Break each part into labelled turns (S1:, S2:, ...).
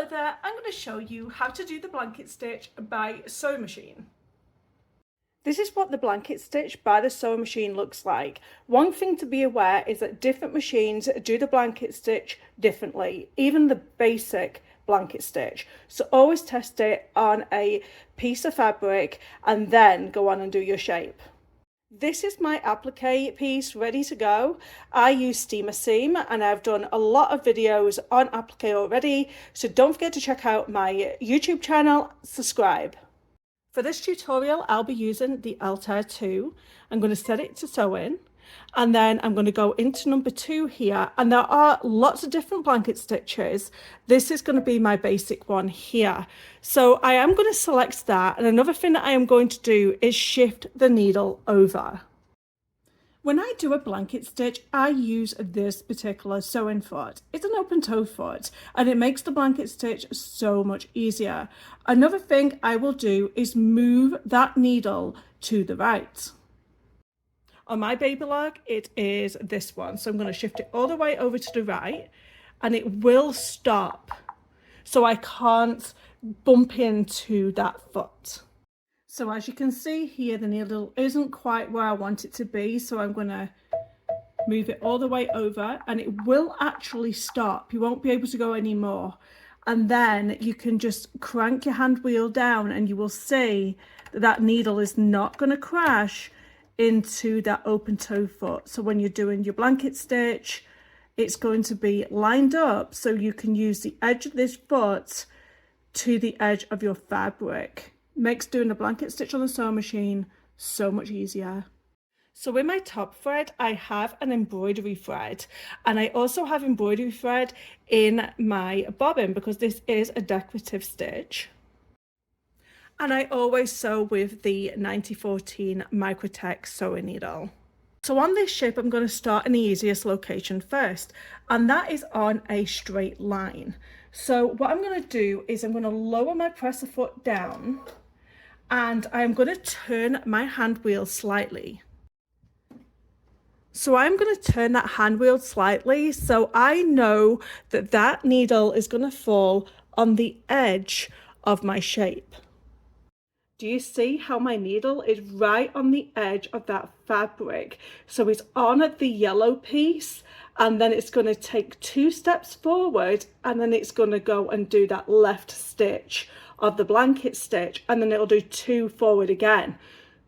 S1: there, I'm going to show you how to do the blanket stitch by sewing machine. This is what the blanket stitch by the sewing machine looks like. One thing to be aware is that different machines do the blanket stitch differently, even the basic blanket stitch. So always test it on a piece of fabric and then go on and do your shape. This is my applique piece ready to go. I use steamer seam and I've done a lot of videos on applique already, so don't forget to check out my YouTube channel, subscribe. For this tutorial I'll be using the Altair 2. I'm going to set it to sewing and then I'm going to go into number 2 here, and there are lots of different blanket stitches. This is going to be my basic one here, so I am going to select that, and another thing that I am going to do is shift the needle over. When I do a blanket stitch, I use this particular sewing foot. It's an open toe foot and it makes the blanket stitch so much easier. Another thing I will do is move that needle to the right. On my baby log, it is this one. So I'm going to shift it all the way over to the right and it will stop. So I can't bump into that foot. So as you can see here, the needle isn't quite where I want it to be. So I'm going to move it all the way over and it will actually stop. You won't be able to go anymore. And then you can just crank your hand wheel down and you will see that that needle is not going to crash into that open toe foot. So when you're doing your blanket stitch, it's going to be lined up so you can use the edge of this foot to the edge of your fabric. Makes doing a blanket stitch on the sewing machine so much easier. So with my top thread, I have an embroidery thread, and I also have embroidery thread in my bobbin because this is a decorative stitch. And I always sew with the 9014 Microtech sewing needle. So on this shape, I'm going to start in the easiest location first, and that is on a straight line. So what I'm going to do is I'm going to lower my presser foot down and I'm going to turn my hand wheel slightly. So I'm going to turn that hand wheel slightly so I know that that needle is going to fall on the edge of my shape. Do you see how my needle is right on the edge of that fabric? So it's on the yellow piece and then it's going to take 2 steps forward and then it's going to go and do that left stitch of the blanket stitch and then it'll do 2 forward again.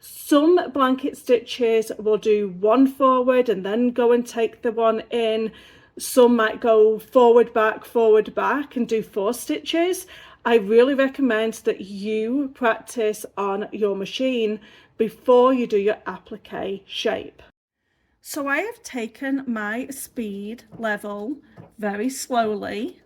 S1: Some blanket stitches will do 1 forward and then go and take the 1 in. Some might go forward back and do 4 stitches. I really recommend that you practice on your machine before you do your applique shape. So I have taken my speed level very slowly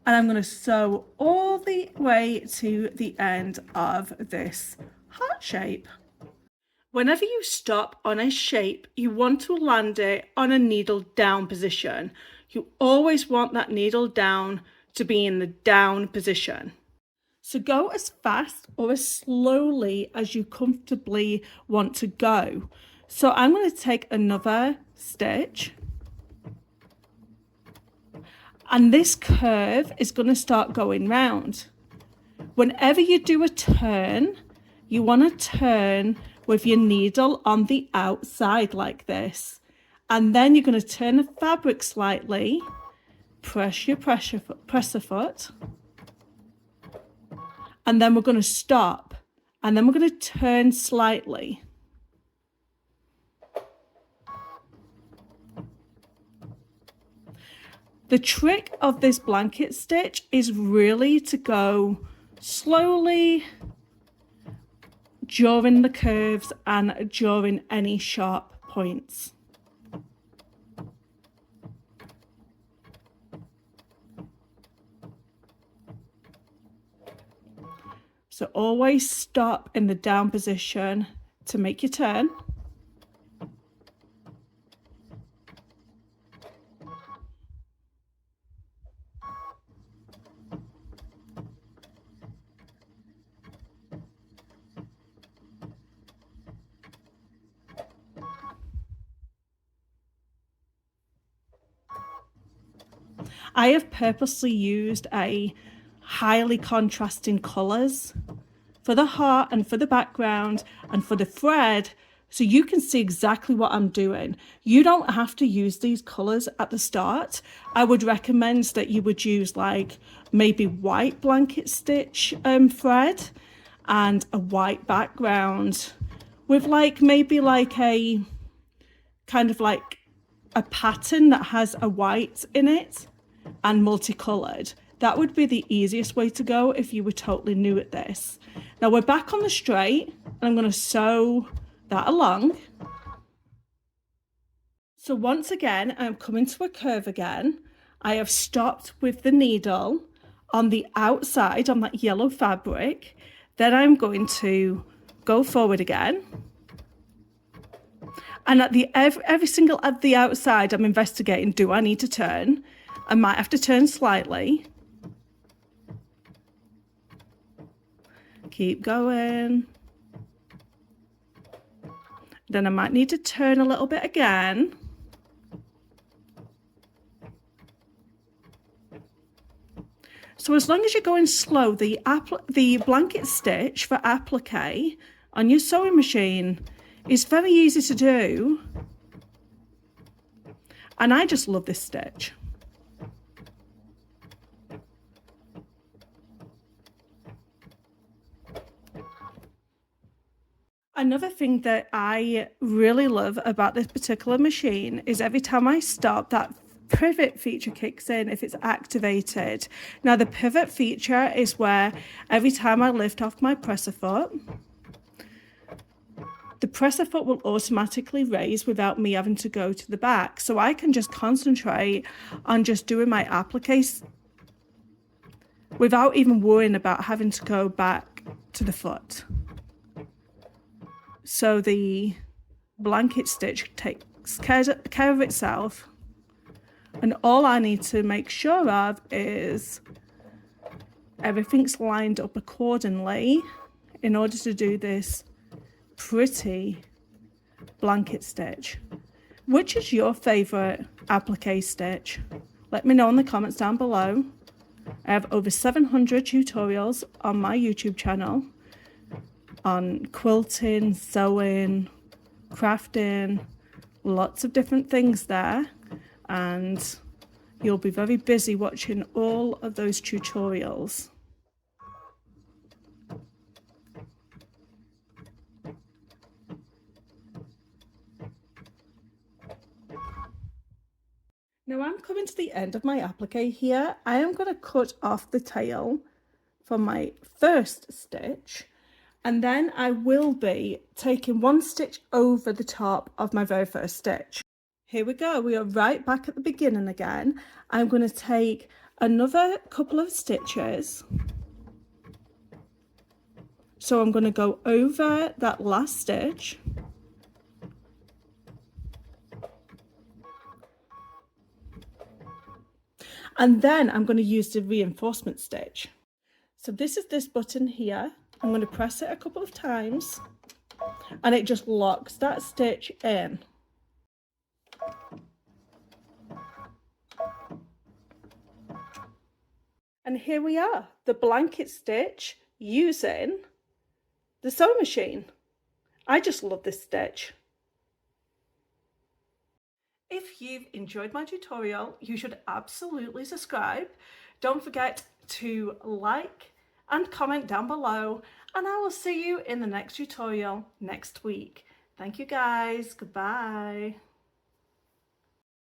S1: and I'm going to sew all the way to the end of this heart shape. Whenever you stop on a shape, you want to land it on a needle down position. You always want that needle down to be in the down position. So go as fast or as slowly as you comfortably want to go. So I'm going to take another stitch. And this curve is going to start going round. Whenever you do a turn, you want to turn with your needle on the outside like this. And then you're going to turn the fabric slightly, press your presser foot, and then we're going to stop. And then we're going to turn slightly. The trick of this blanket stitch is really to go slowly during the curves and during any sharp points. So always stop in the down position to make your turn. I have purposely used a highly contrasting colours for the heart and for the background and for the thread, so you can see exactly what I'm doing. You don't have to use these colours at the start. I would recommend that you would use like maybe white blanket stitch thread and a white background with like maybe like a kind of like a pattern that has a white in it and multicolored. That would be the easiest way to go if you were totally new at this. Now we're back on the straight and I'm going to sew that along. So once again, I'm coming to a curve again. I have stopped with the needle on the outside on that yellow fabric. Then I'm going to go forward again. And at the every single at the outside, I'm investigating, do I need to turn? I might have to turn slightly. Keep going. Then I might need to turn a little bit again. So as long as you're going slow, the blanket stitch for applique on your sewing machine is very easy to do. And I just love this stitch. Another thing that I really love about this particular machine is every time I stop, that pivot feature kicks in if it's activated. Now the pivot feature is where every time I lift off my presser foot, the presser foot will automatically raise without me having to go to the back. So I can just concentrate on just doing my appliques without even worrying about having to go back to the foot. So the blanket stitch takes care of itself, and all I need to make sure of is everything's lined up accordingly in order to do this pretty blanket stitch. Which is your favourite applique stitch? Let me know in the comments down below. I have over 700 tutorials on my YouTube channel on quilting, sewing, crafting, lots of different things there, and you'll be very busy watching all of those tutorials. Now I'm coming to the end of my applique here. I am going to cut off the tail from my first stitch, and then I will be taking one stitch over the top of my very first stitch. Here we go, we are right back at the beginning again. I'm going to take another couple of stitches. So I'm going to go over that last stitch. And then I'm going to use the reinforcement stitch. So this is this button here. I'm going to press it a couple of times and it just locks that stitch in. And here we are, the blanket stitch using the sewing machine. I just love this stitch. If you've enjoyed my tutorial, you should absolutely subscribe. Don't forget to like and comment down below, and I will see you in the next tutorial next week. Thank you guys. Goodbye.